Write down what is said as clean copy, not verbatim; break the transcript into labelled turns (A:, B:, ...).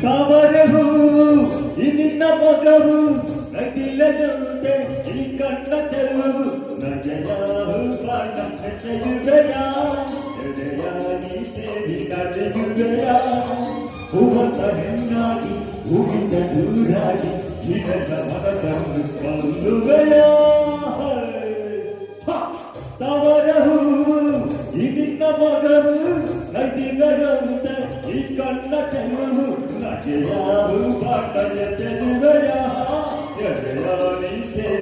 A: ತಾವರೆ ಹೂವು ಈ ನಿನ್ನ ಮಗವು ನಗಿಲ್ಲದಂತೆ ಈ ಕಣ್ಣ ಚೆಲುವು ನಗೆಯ ಬಾಣ ಚೆಲುವೆಯ ಎದೆಯ ನೀ ಸೇರಿ ಕರೆಯುವೆಯ ಹೂವಂತ ಹೆಣ್ಣಾಗಿ ಹೂವಿಂದ ದೂರಾಗಿ ನಿನ್ನ ಮನವನ್ನು ಕೊಲ್ಲುವೆಯ ತಾವರೆ ಹೂವು ಈ ನಿನ್ನ ಮಗವು ನಗಿಲ್ಲದಂತೆ ಈ ಕಣ್ಣ ಚೆಲುವು ನಗೆಯ ಬಾಣ ಚೆಲುವೆಯ ಎದೆಯ ನೀ